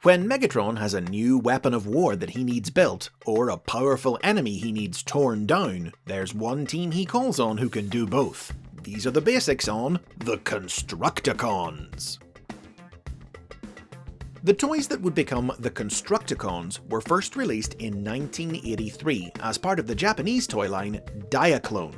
When Megatron has a new weapon of war that he needs built, or a powerful enemy he needs torn down, there's one team he calls on who can do both. These are the basics on the Constructicons. The toys that would become the Constructicons were first released in 1983 as part of the Japanese toy line Diaclone.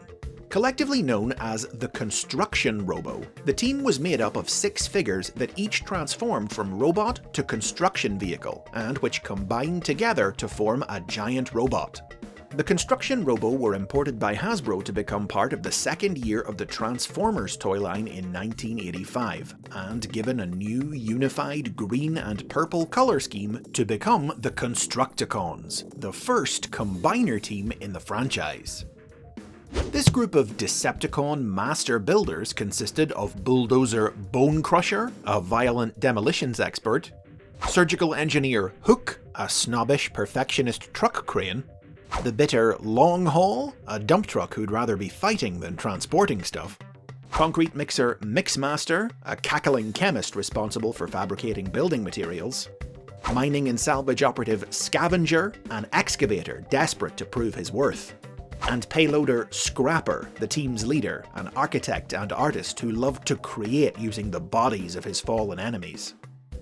Collectively known as the Construction Robo, the team was made up of 6 figures that each transformed from robot to construction vehicle, and which combined together to form a giant robot. The Construction Robo were imported by Hasbro to become part of the second year of the Transformers toy line in 1985, and given a new unified green and purple colour scheme to become the Constructicons, the first combiner team in the franchise. This group of Decepticon master builders consisted of Bulldozer Bone Crusher, a violent demolitions expert, Surgical Engineer Hook, a snobbish perfectionist truck crane, the bitter Long Haul, a dump truck who'd rather be fighting than transporting stuff, Concrete Mixer Mixmaster, a cackling chemist responsible for fabricating building materials, Mining and Salvage Operative Scavenger, an excavator desperate to prove his worth, and Payloader Scrapper, the team's leader, an architect and artist who loved to create using the bodies of his fallen enemies.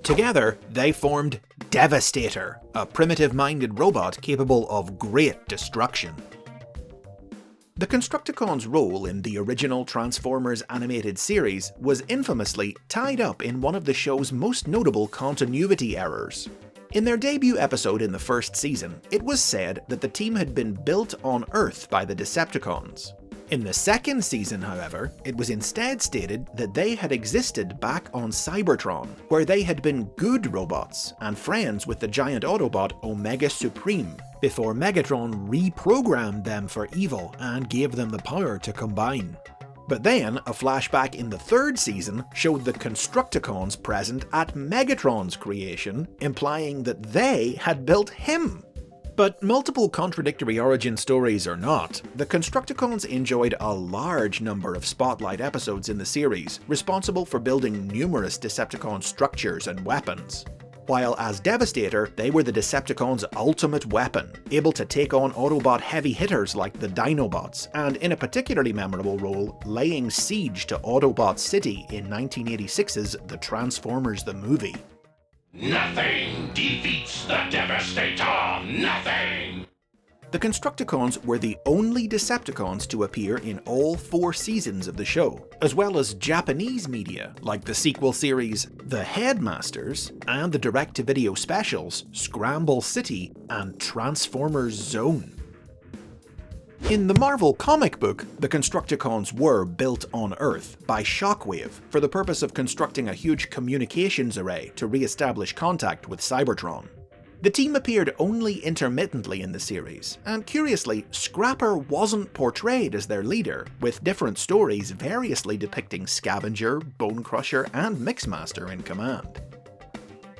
Together, they formed Devastator, a primitive-minded robot capable of great destruction. The Constructicons' role in the original Transformers animated series was infamously tied up in one of the show's most notable continuity errors. In their debut episode in the first season, it was said that the team had been built on Earth by the Decepticons. In the second season, however, it was instead stated that they had existed back on Cybertron, where they had been good robots and friends with the giant Autobot Omega Supreme, before Megatron reprogrammed them for evil and gave them the power to combine. But then, a flashback in the third season showed the Constructicons present at Megatron's creation, implying that they had built him. But multiple contradictory origin stories or not, the Constructicons enjoyed a large number of spotlight episodes in the series, responsible for building numerous Decepticon structures and weapons. While as Devastator, they were the Decepticons' ultimate weapon, able to take on Autobot heavy hitters like the Dinobots, and in a particularly memorable role, laying siege to Autobot City in 1986's The Transformers the Movie. Nothing defeats the Devastator! Nothing! The Constructicons were the only Decepticons to appear in all 4 seasons of the show, as well as Japanese media like the sequel series The Headmasters and the direct-to-video specials Scramble City and Transformers Zone. In the Marvel comic book, the Constructicons were built on Earth by Shockwave for the purpose of constructing a huge communications array to re-establish contact with Cybertron. The team appeared only intermittently in the series, and curiously, Scrapper wasn't portrayed as their leader, with different stories variously depicting Scavenger, Bone Crusher, and Mixmaster in command.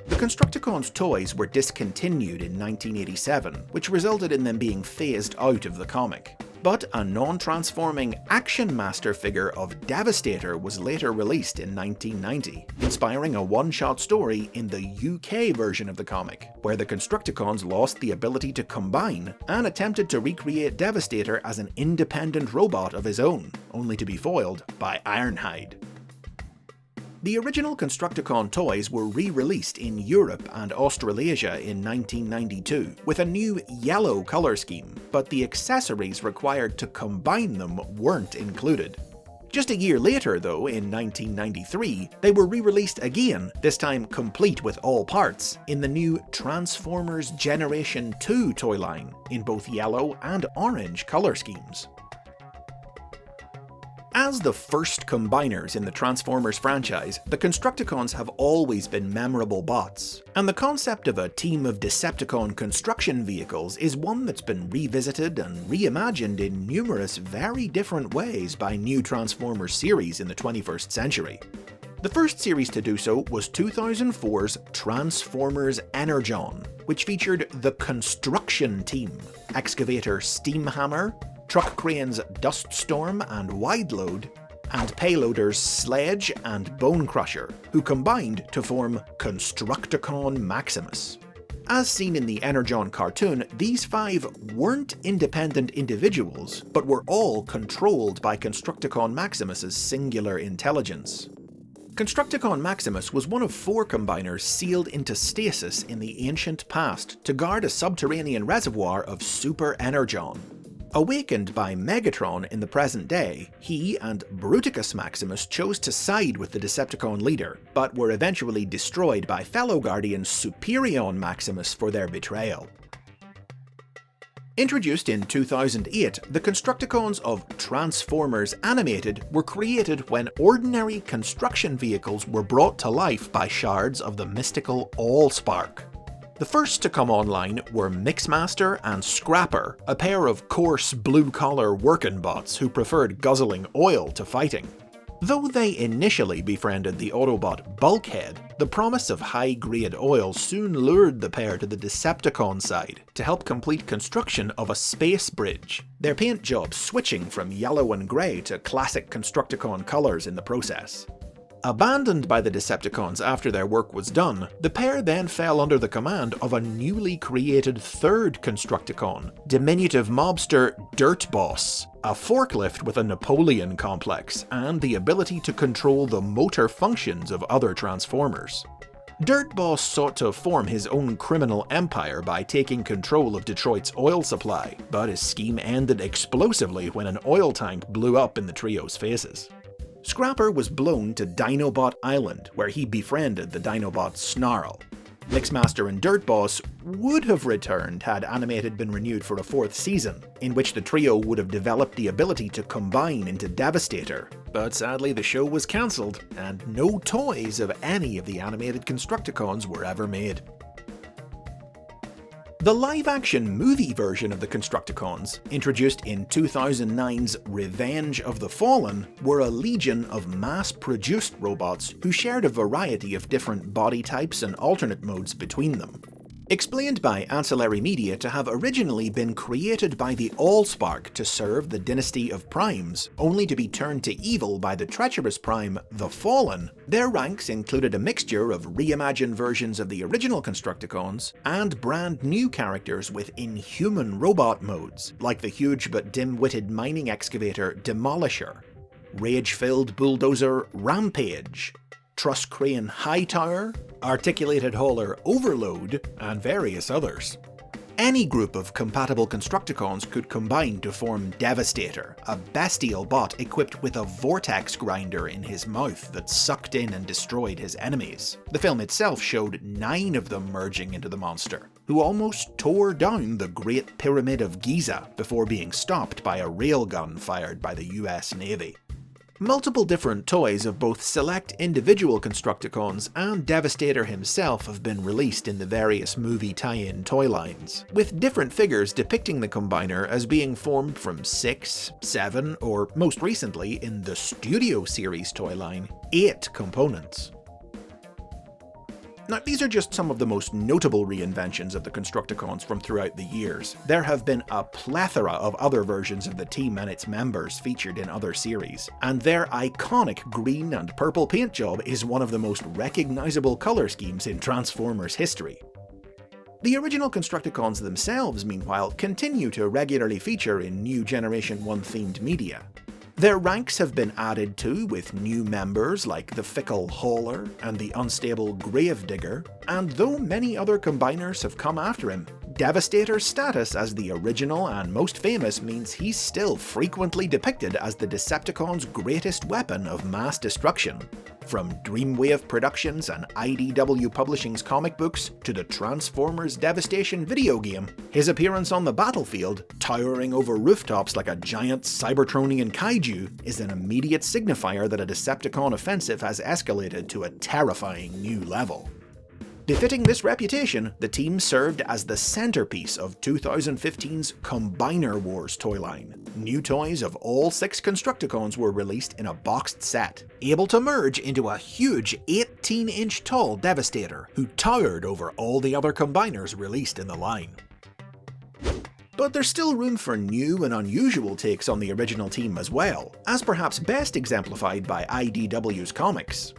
The Constructicons' toys were discontinued in 1987, which resulted in them being phased out of the comic. But a non-transforming Action Master figure of Devastator was later released in 1990, inspiring a one-shot story in the UK version of the comic, where the Constructicons lost the ability to combine and attempted to recreate Devastator as an independent robot of his own, only to be foiled by Ironhide. The original Constructicon toys were re-released in Europe and Australasia in 1992, with a new yellow colour scheme, but the accessories required to combine them weren't included. Just a year later though, in 1993, they were re-released again, this time complete with all parts, in the new Transformers Generation 2 toy line, in both yellow and orange colour schemes. As the first combiners in the Transformers franchise, the Constructicons have always been memorable bots, and the concept of a team of Decepticon construction vehicles is one that's been revisited and reimagined in numerous very different ways by new Transformers series in the 21st century. The first series to do so was 2004's Transformers Energon, which featured the Construction Team, Excavator Steamhammer, Truck Cranes Duststorm and Wideload, and payloaders Sledge and Bone Crusher, who combined to form Constructicon Maximus. As seen in the Energon cartoon, these 5 weren't independent individuals, but were all controlled by Constructicon Maximus's singular intelligence. Constructicon Maximus was one of 4 combiners sealed into stasis in the ancient past to guard a subterranean reservoir of super Energon. Awakened by Megatron in the present day, he and Bruticus Maximus chose to side with the Decepticon leader, but were eventually destroyed by fellow Guardian Superion Maximus for their betrayal. Introduced in 2008, the Constructicons of Transformers Animated were created when ordinary construction vehicles were brought to life by shards of the mystical Allspark. The first to come online were Mixmaster and Scrapper, a pair of coarse blue-collar working bots who preferred guzzling oil to fighting. Though they initially befriended the Autobot Bulkhead, the promise of high-grade oil soon lured the pair to the Decepticon side to help complete construction of a space bridge, their paint job switching from yellow and grey to classic Constructicon colours in the process. Abandoned by the Decepticons after their work was done, the pair then fell under the command of a newly created 3rd Constructicon, diminutive mobster Dirt Boss, a forklift with a Napoleon complex and the ability to control the motor functions of other Transformers. Dirt Boss sought to form his own criminal empire by taking control of Detroit's oil supply, but his scheme ended explosively when an oil tank blew up in the trio's faces. Scrapper was blown to Dinobot Island, where he befriended the Dinobot Snarl. Mixmaster and Dirt Boss would have returned had Animated been renewed for a 4th season, in which the trio would have developed the ability to combine into Devastator, but sadly the show was cancelled, and no toys of any of the animated Constructicons were ever made. The live-action movie version of the Constructicons, introduced in 2009's Revenge of the Fallen, were a legion of mass-produced robots who shared a variety of different body types and alternate modes between them. Explained by Ancillary Media to have originally been created by the Allspark to serve the dynasty of Primes, only to be turned to evil by the treacherous Prime, the Fallen, their ranks included a mixture of reimagined versions of the original Constructicons and brand new characters with inhuman robot modes, like the huge but dim-witted mining excavator Demolisher, rage-filled bulldozer Rampage, truss crane Hightower, articulated hauler Overload, and various others. Any group of compatible Constructicons could combine to form Devastator, a bestial bot equipped with a vortex grinder in his mouth that sucked in and destroyed his enemies. The film itself showed 9 of them merging into the monster, who almost tore down the Great Pyramid of Giza before being stopped by a railgun fired by the US Navy. Multiple different toys of both select individual Constructicons and Devastator himself have been released in the various movie tie-in toy lines, with different figures depicting the Combiner as being formed from 6, 7, or most recently in the Studio Series toy line, 8 components. Now, these are just some of the most notable reinventions of the Constructicons from throughout the years. There have been a plethora of other versions of the team and its members featured in other series, and their iconic green and purple paint job is one of the most recognizable color schemes in Transformers history. The original Constructicons themselves, meanwhile, continue to regularly feature in new Generation 1 themed media. Their ranks have been added to with new members like the fickle Hauler and the unstable Gravedigger, and though many other combiners have come after him, Devastator's status as the original and most famous means he's still frequently depicted as the Decepticons' greatest weapon of mass destruction. From Dreamwave Productions and IDW Publishing's comic books to the Transformers Devastation video game, his appearance on the battlefield, towering over rooftops like a giant Cybertronian kaiju, is an immediate signifier that a Decepticon offensive has escalated to a terrifying new level. Befitting this reputation, the team served as the centerpiece of 2015's Combiner Wars toy line. New toys of all 6 Constructicons were released in a boxed set, able to merge into a huge 18-inch tall Devastator, who towered over all the other Combiners released in the line. But there's still room for new and unusual takes on the original team as well, as perhaps best exemplified by IDW's comics.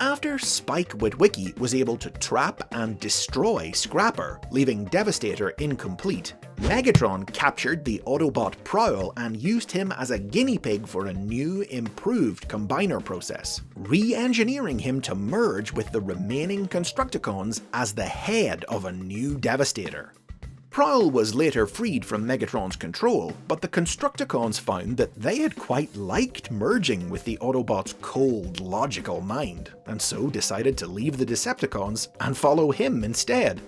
After Spike Witwicky was able to trap and destroy Scrapper, leaving Devastator incomplete, Megatron captured the Autobot Prowl and used him as a guinea pig for a new, improved combiner process, re-engineering him to merge with the remaining Constructicons as the head of a new Devastator. Prowl was later freed from Megatron's control, but the Constructicons found that they had quite liked merging with the Autobots' cold, logical mind, and so decided to leave the Decepticons and follow him instead.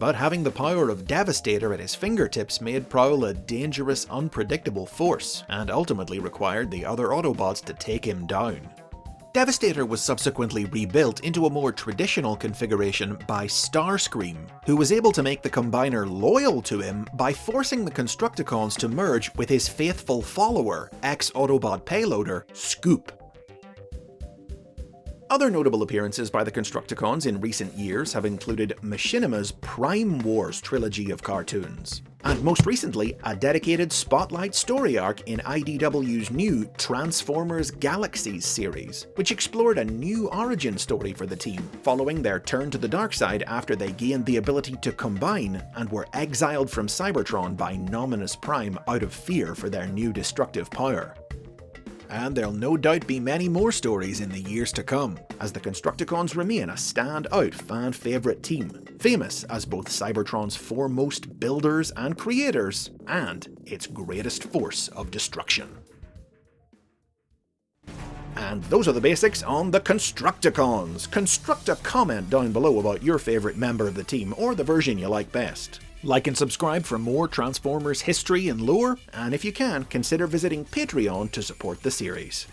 But having the power of Devastator at his fingertips made Prowl a dangerous, unpredictable force, and ultimately required the other Autobots to take him down. Devastator was subsequently rebuilt into a more traditional configuration by Starscream, who was able to make the Combiner loyal to him by forcing the Constructicons to merge with his faithful follower, ex-Autobot payloader, Scoop. Other notable appearances by the Constructicons in recent years have included Machinima's Prime Wars trilogy of cartoons, and most recently a dedicated spotlight story arc in IDW's new Transformers Galaxies series, which explored a new origin story for the team, following their turn to the dark side after they gained the ability to combine and were exiled from Cybertron by Nominus Prime out of fear for their new destructive power. And there'll no doubt be many more stories in the years to come, as the Constructicons remain a standout fan-favourite team, famous as both Cybertron's foremost builders and creators, and its greatest force of destruction. And those are the basics on the Constructicons. Construct a comment down below about your favourite member of the team, or the version you like best. Like and subscribe for more Transformers history and lore, and if you can, consider visiting Patreon to support the series.